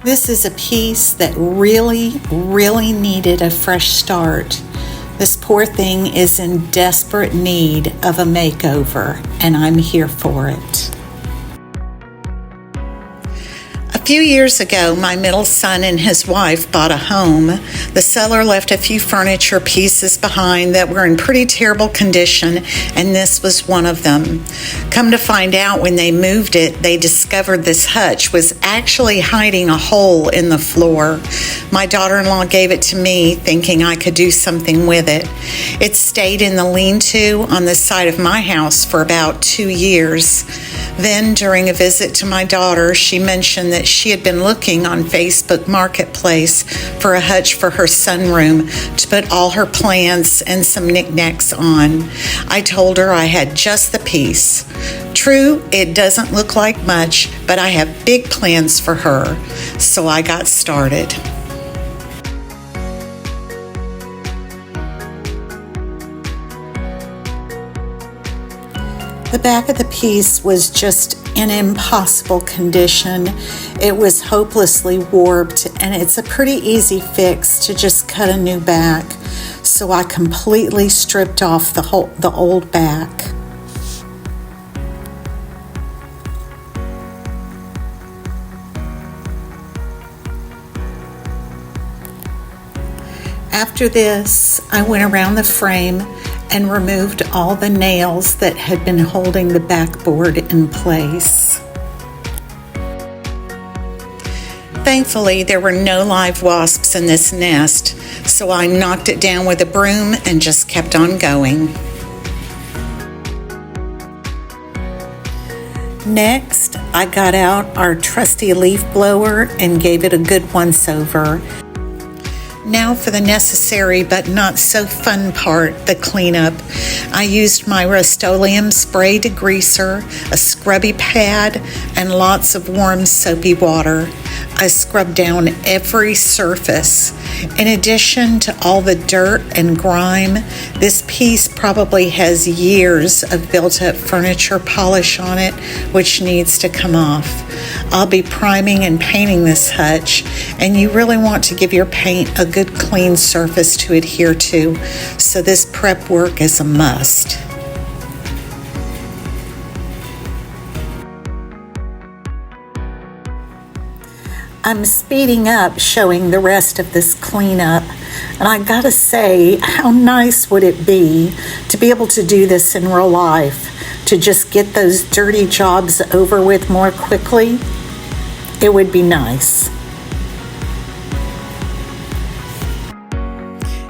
This is a piece that really needed a fresh start. This poor thing is in desperate need of a makeover, and I'm here for it. A few years ago, my middle son and his wife bought a home. The seller left a few furniture pieces behind that were in pretty terrible condition, and this was one of them. Come to find out, when they moved it, they discovered this hutch was actually hiding a hole in the floor. My daughter-in-law gave it to me, thinking I could do something with it. It stayed in the lean-to on the side of my house for about 2 years. Then, during a visit to my daughter, she mentioned that she had been looking on Facebook Marketplace for a hutch for her sunroom to put all her plants and some knickknacks on. I told her I had just the piece. True, it doesn't look like much, but I have big plans for her, so I got started. The back of the piece was just in impossible condition. It was hopelessly warped, and it's a pretty easy fix to just cut a new back. So I completely stripped off the old back. After this, I went around the frame and removed all the nails that had been holding the backboard in place. Thankfully, there were no live wasps in this nest, so I knocked it down with a broom and just kept on going. Next, I got out our trusty leaf blower and gave it a good once-over. Now for the necessary but not so fun part, the cleanup. I used my Rust-Oleum spray degreaser, a scrubby pad, and lots of warm soapy water. I scrubbed down every surface. In addition to all the dirt and grime, this piece probably has years of built-up furniture polish on it, which needs to come off. I'll be priming and painting this hutch, and you really want to give your paint a good clean surface to adhere to, so this prep work is a must. I'm speeding up showing the rest of this cleanup, and I gotta say, how nice would it be to be able to do this in real life, to just get those dirty jobs over with more quickly? It would be nice.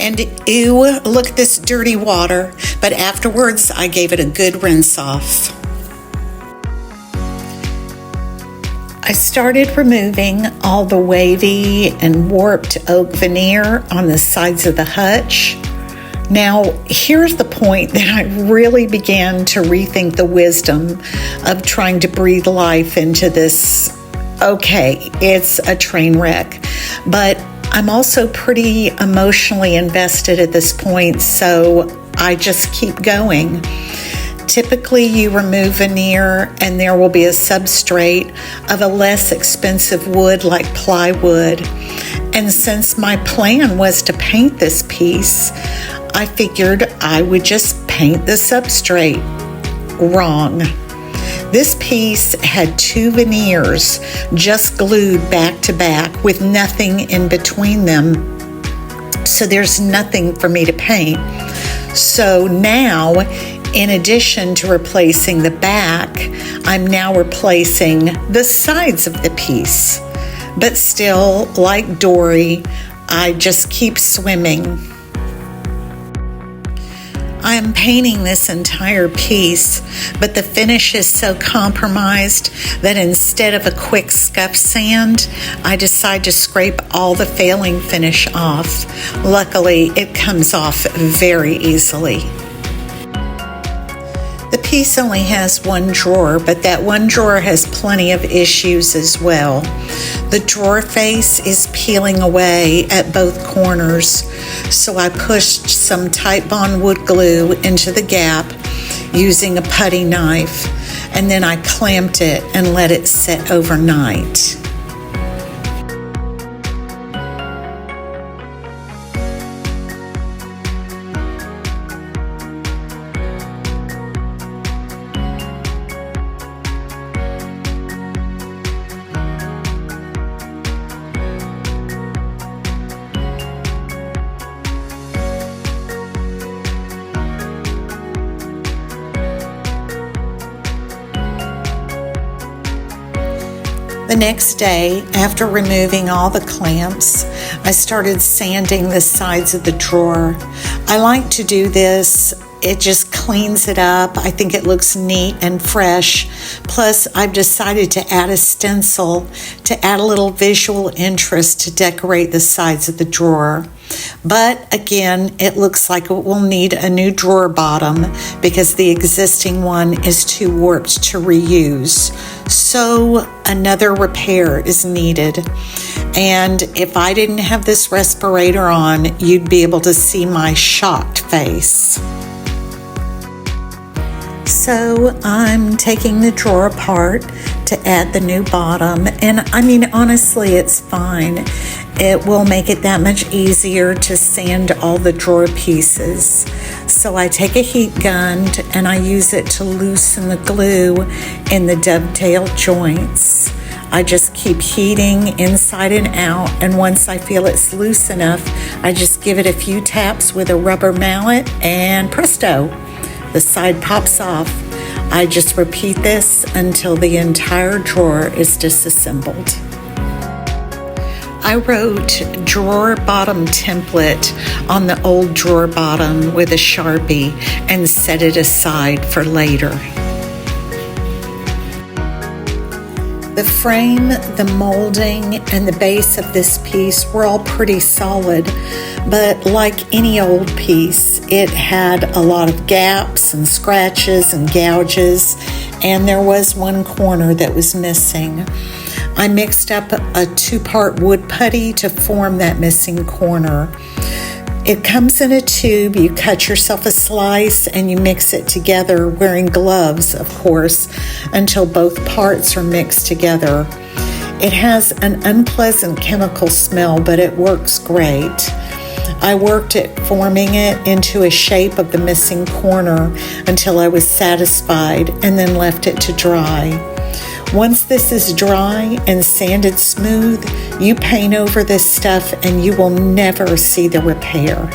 And ew, look at this dirty water, but afterwards I gave it a good rinse off. I started removing all the wavy and warped oak veneer on the sides of the hutch. Now, here's the point that I really began to rethink the wisdom of trying to breathe life into this. Okay, it's a train wreck, but I'm also pretty emotionally invested at this point, so I just keep going. Typically, you remove veneer and there will be a substrate of a less expensive wood like plywood. And since my plan was to paint this piece, I figured I would just paint the substrate. Wrong. This piece had 2 veneers just glued back to back with nothing in between them. So there's nothing for me to paint. So now, in addition to replacing the back, I'm now replacing the sides of the piece. But still, like Dory, I just keep swimming. I am painting this entire piece, but the finish is so compromised that instead of a quick scuff sand, I decide to scrape all the failing finish off. Luckily, it comes off very easily. The piece only has 1 drawer, but that 1 drawer has plenty of issues as well. The drawer face is peeling away at both corners, so I pushed some Titebond wood glue into the gap using a putty knife, and then I clamped it and let it sit overnight. The next day, after removing all the clamps, I started sanding the sides of the drawer. I like to do this. It just cleans it up. I think it looks neat and fresh. Plus, I've decided to add a stencil to add a little visual interest to decorate the sides of the drawer. But again, it looks like it will need a new drawer bottom because the existing one is too warped to reuse. So another repair is needed. And if I didn't have this respirator on, you'd be able to see my shocked face. So I'm taking the drawer apart to add the new bottom, and I mean, honestly, it's fine. It will make it that much easier to sand all the drawer pieces. So I take a heat gun and I use it to loosen the glue in the dovetail joints. I just keep heating inside and out, and once I feel it's loose enough, I just give it a few taps with a rubber mallet, and presto, the side pops off. I just repeat this until the entire drawer is disassembled. I wrote drawer bottom template on the old drawer bottom with a Sharpie and set it aside for later. The frame, the molding, and the base of this piece were all pretty solid, but like any old piece, it had a lot of gaps and scratches and gouges, and there was one corner that was missing. I mixed up a 2-part wood putty to form that missing corner. It comes in a tube. You cut yourself a slice and you mix it together, wearing gloves, of course, until both parts are mixed together. It has an unpleasant chemical smell, but it works great. I worked at forming it into a shape of the missing corner until I was satisfied, and then left it to dry. Once this is dry and sanded smooth, you paint over this stuff and you will never see the repair.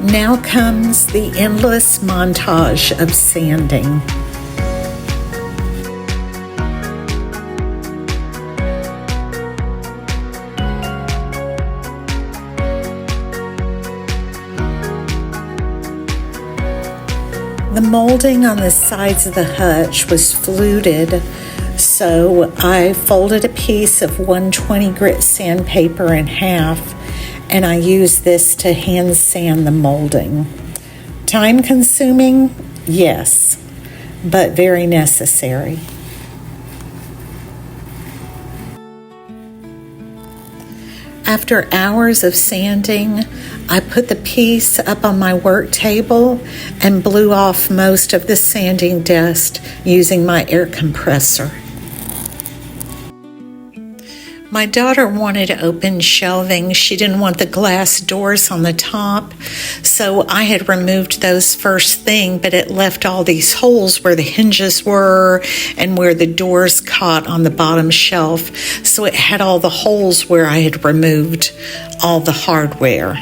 Now comes the endless montage of sanding. The molding on the sides of the hutch was fluted, so I folded a piece of 120 grit sandpaper in half, and I use this to hand sand the molding. Time consuming? Yes, but very necessary. After hours of sanding, I put the piece up on my work table and blew off most of the sanding dust using my air compressor. My daughter wanted open shelving. She didn't want the glass doors on the top, so I had removed those first thing, but it left all these holes where the hinges were and where the doors caught on the bottom shelf, so it had all the holes where I had removed all the hardware.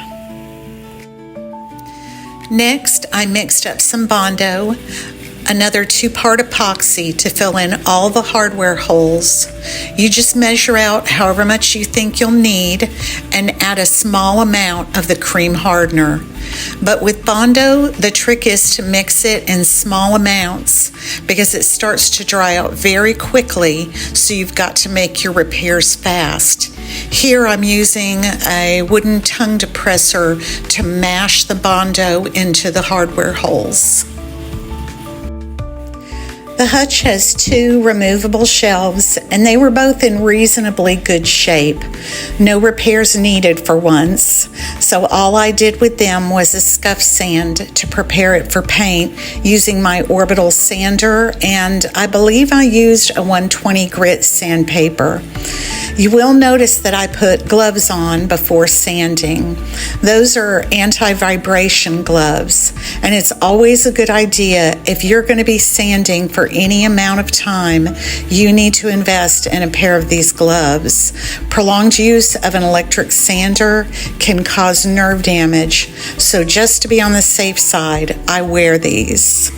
Next, I mixed up some Bondo, another 2-part epoxy to fill in all the hardware holes. You just measure out however much you think you'll need and add a small amount of the cream hardener. But with Bondo, the trick is to mix it in small amounts because it starts to dry out very quickly, so you've got to make your repairs fast. Here I'm using a wooden tongue depressor to mash the Bondo into the hardware holes. The Hutch has two removable shelves, and they were both in reasonably good shape. No repairs needed for once, so all I did with them was a scuff sand to prepare it for paint using my orbital sander, and I believe I used a 120 grit sandpaper. You will notice that I put gloves on before sanding. Those are anti-vibration gloves, and it's always a good idea if you're going to be sanding for any amount of time, you need to invest in a pair of these gloves. Prolonged use of an electric sander can cause nerve damage, so just to be on the safe side, I wear these.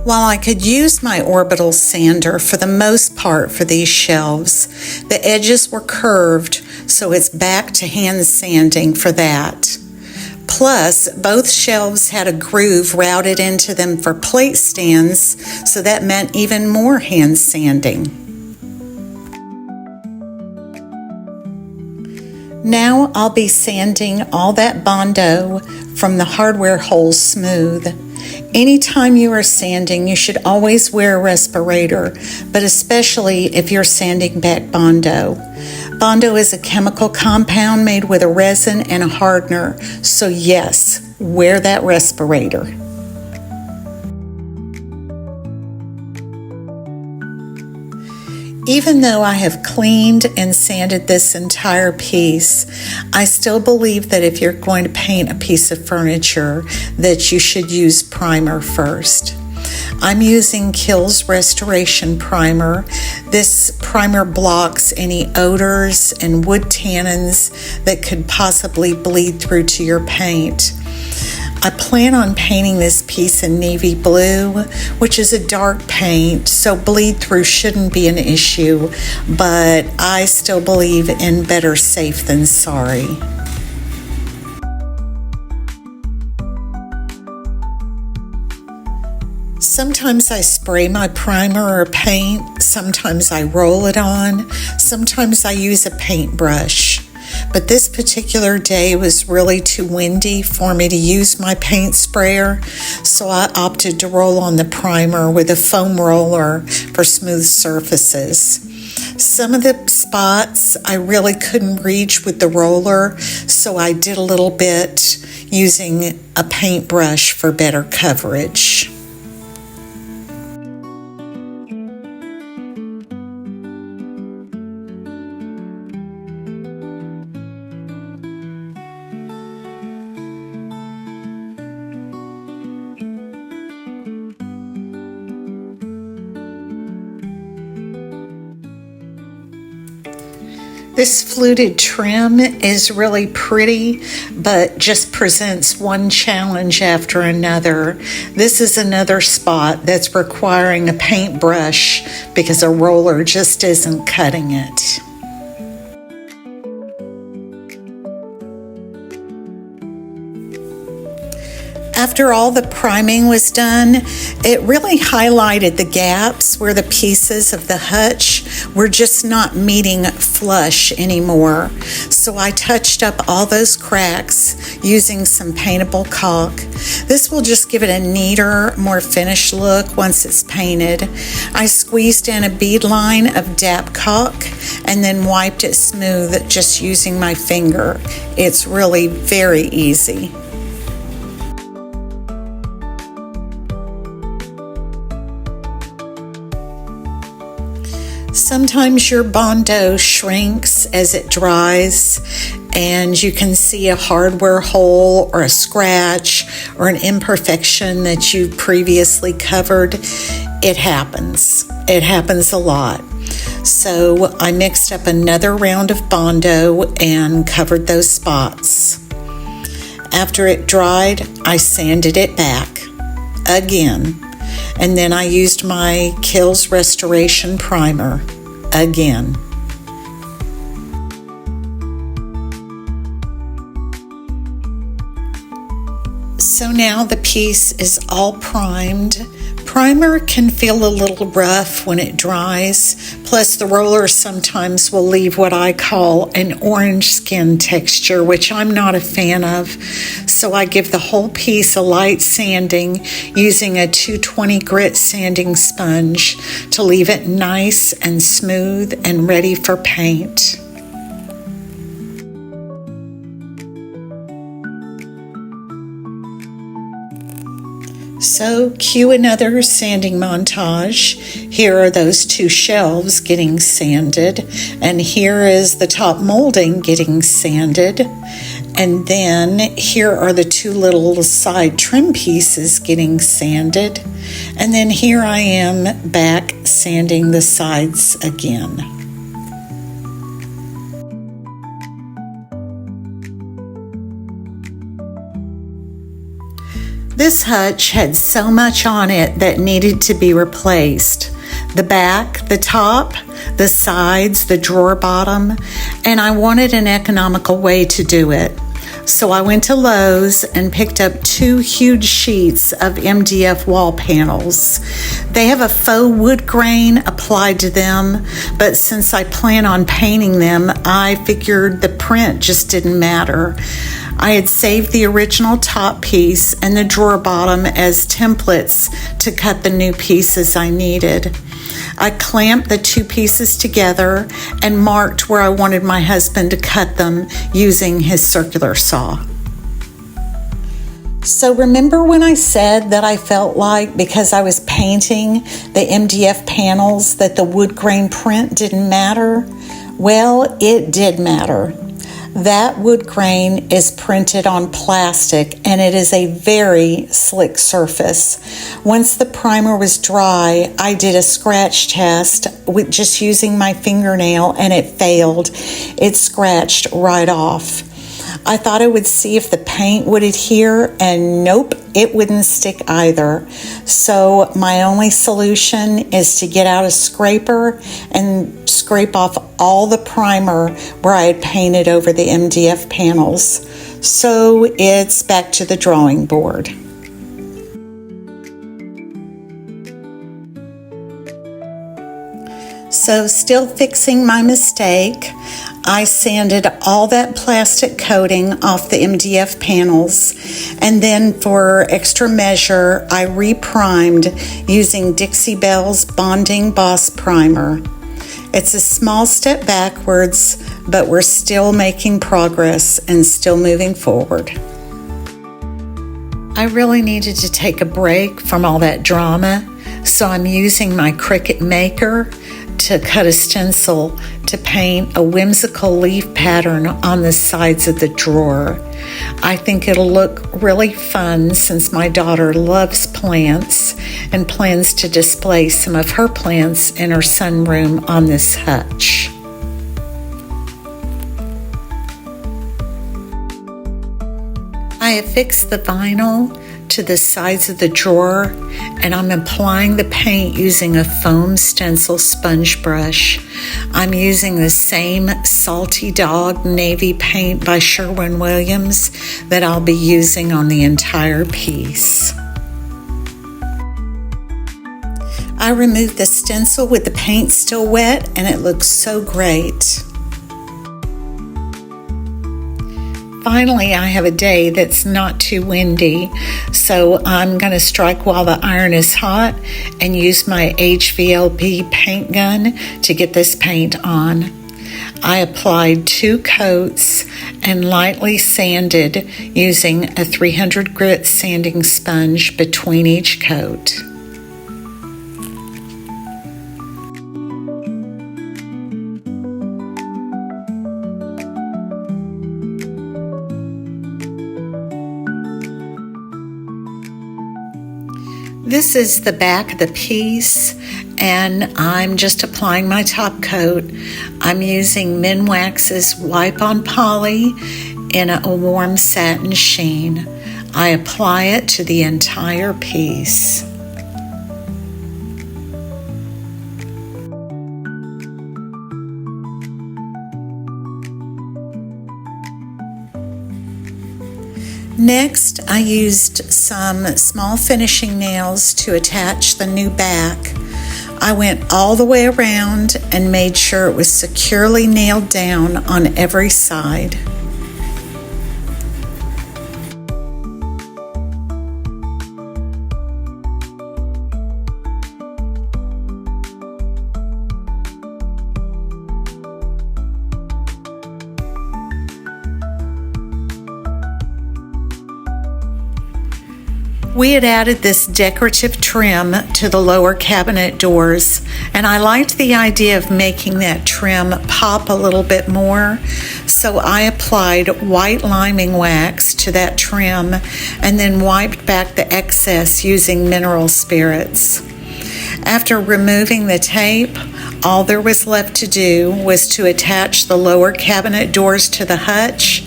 While I could use my orbital sander for the most part for these shelves, the edges were curved, so it's back to hand sanding for that. Plus, both shelves had a groove routed into them for plate stands, so that meant even more hand sanding. Now I'll be sanding all that Bondo from the hardware holes smooth. Anytime you are sanding, you should always wear a respirator, but especially if you're sanding back Bondo. Bondo is a chemical compound made with a resin and a hardener, so yes, wear that respirator. Even though I have cleaned and sanded this entire piece, I still believe that if you're going to paint a piece of furniture, that you should use primer first. I'm using Kills Restoration Primer. This primer blocks any odors and wood tannins that could possibly bleed through to your paint. I plan on painting this piece in navy blue, which is a dark paint, so bleed through shouldn't be an issue, but I still believe in better safe than sorry. Sometimes I spray my primer or paint, sometimes I roll it on, sometimes I use a paintbrush. But this particular day was really too windy for me to use my paint sprayer, so I opted to roll on the primer with a foam roller for smooth surfaces. Some of the spots I really couldn't reach with the roller, so I did a little bit using a paintbrush for better coverage. This fluted trim is really pretty, but just presents one challenge after another. This is another spot that's requiring a paintbrush because a roller just isn't cutting it. After all the priming was done, it really highlighted the gaps where the pieces of the hutch were just not meeting flush anymore. So I touched up all those cracks using some paintable caulk. This will just give it a neater, more finished look once it's painted. I squeezed in a bead line of DAP caulk and then wiped it smooth just using my finger. It's really very easy. Sometimes your Bondo shrinks as it dries, and you can see a hardware hole or a scratch or an imperfection that you previously covered. It happens. It happens a lot. So I mixed up another round of Bondo and covered those spots. After it dried, I sanded it back again. And then I used my Kills Restoration Primer again. So now the piece is all primed primer can feel a little rough when it dries, plus the roller sometimes will leave what I call an orange skin texture, which I'm not a fan of. So I give the whole piece a light sanding using a 220 grit sanding sponge to leave it nice and smooth and ready for paint. So cue another sanding montage. Here are those two shelves getting sanded, and here is the top molding getting sanded, and then here are the two little side trim pieces getting sanded, and then here I am back sanding the sides again. This hutch had so much on it that needed to be replaced. The back, the top, the sides, the drawer bottom, and I wanted an economical way to do it. So I went to Lowe's and picked up 2 huge sheets of MDF wall panels. They have a faux wood grain applied to them, but since I plan on painting them, I figured the print just didn't matter. I had saved the original top piece and the drawer bottom as templates to cut the new pieces I needed. I clamped the 2 pieces together and marked where I wanted my husband to cut them using his circular saw. So remember when I said that I felt like because I was painting the MDF panels that the wood grain print didn't matter? Well, it did matter. That wood grain is printed on plastic and it is a very slick surface. Once the primer was dry, I did a scratch test with just using my fingernail and it failed. It scratched right off. I thought I would see if the paint would adhere, and nope, it wouldn't stick either. So my only solution is to get out a scraper and scrape off all the primer where I had painted over the MDF panels. So it's back to the drawing board. So still fixing my mistake, I sanded all that plastic coating off the MDF panels, and then for extra measure, I reprimed using Dixie Belle's Bonding Boss Primer. It's a small step backwards, but we're still making progress and still moving forward. I really needed to take a break from all that drama, so I'm using my Cricut Maker to cut a stencil to paint a whimsical leaf pattern on the sides of the drawer. I think it'll look really fun since my daughter loves plants and plans to display some of her plants in her sunroom on this hutch. I have fixed the vinyl to the sides of the drawer, and I'm applying the paint using a foam stencil sponge brush. I'm using the same Salty Dog navy paint by Sherwin-Williams that I'll be using on the entire piece. I removed the stencil with the paint still wet, and it looks so great. Finally, I have a day that's not too windy, so I'm going to strike while the iron is hot and use my HVLP paint gun to get this paint on. I applied 2 coats and lightly sanded using a 300 grit sanding sponge between each coat. This is the back of the piece, and I'm just applying my top coat. I'm using Minwax's Wipe on Poly in a warm satin sheen. I apply it to the entire piece. Next, I used some small finishing nails to attach the new back. I went all the way around and made sure it was securely nailed down on every side. We had added this decorative trim to the lower cabinet doors, and I liked the idea of making that trim pop a little bit more, so I applied white liming wax to that trim and then wiped back the excess using mineral spirits. After removing the tape, all there was left to do was to attach the lower cabinet doors to the hutch,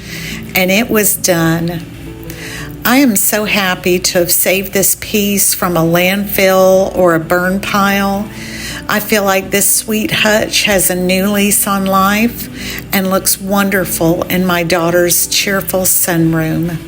and it was done. I am so happy to have saved this piece from a landfill or a burn pile. I feel like this sweet hutch has a new lease on life and looks wonderful in my daughter's cheerful sunroom.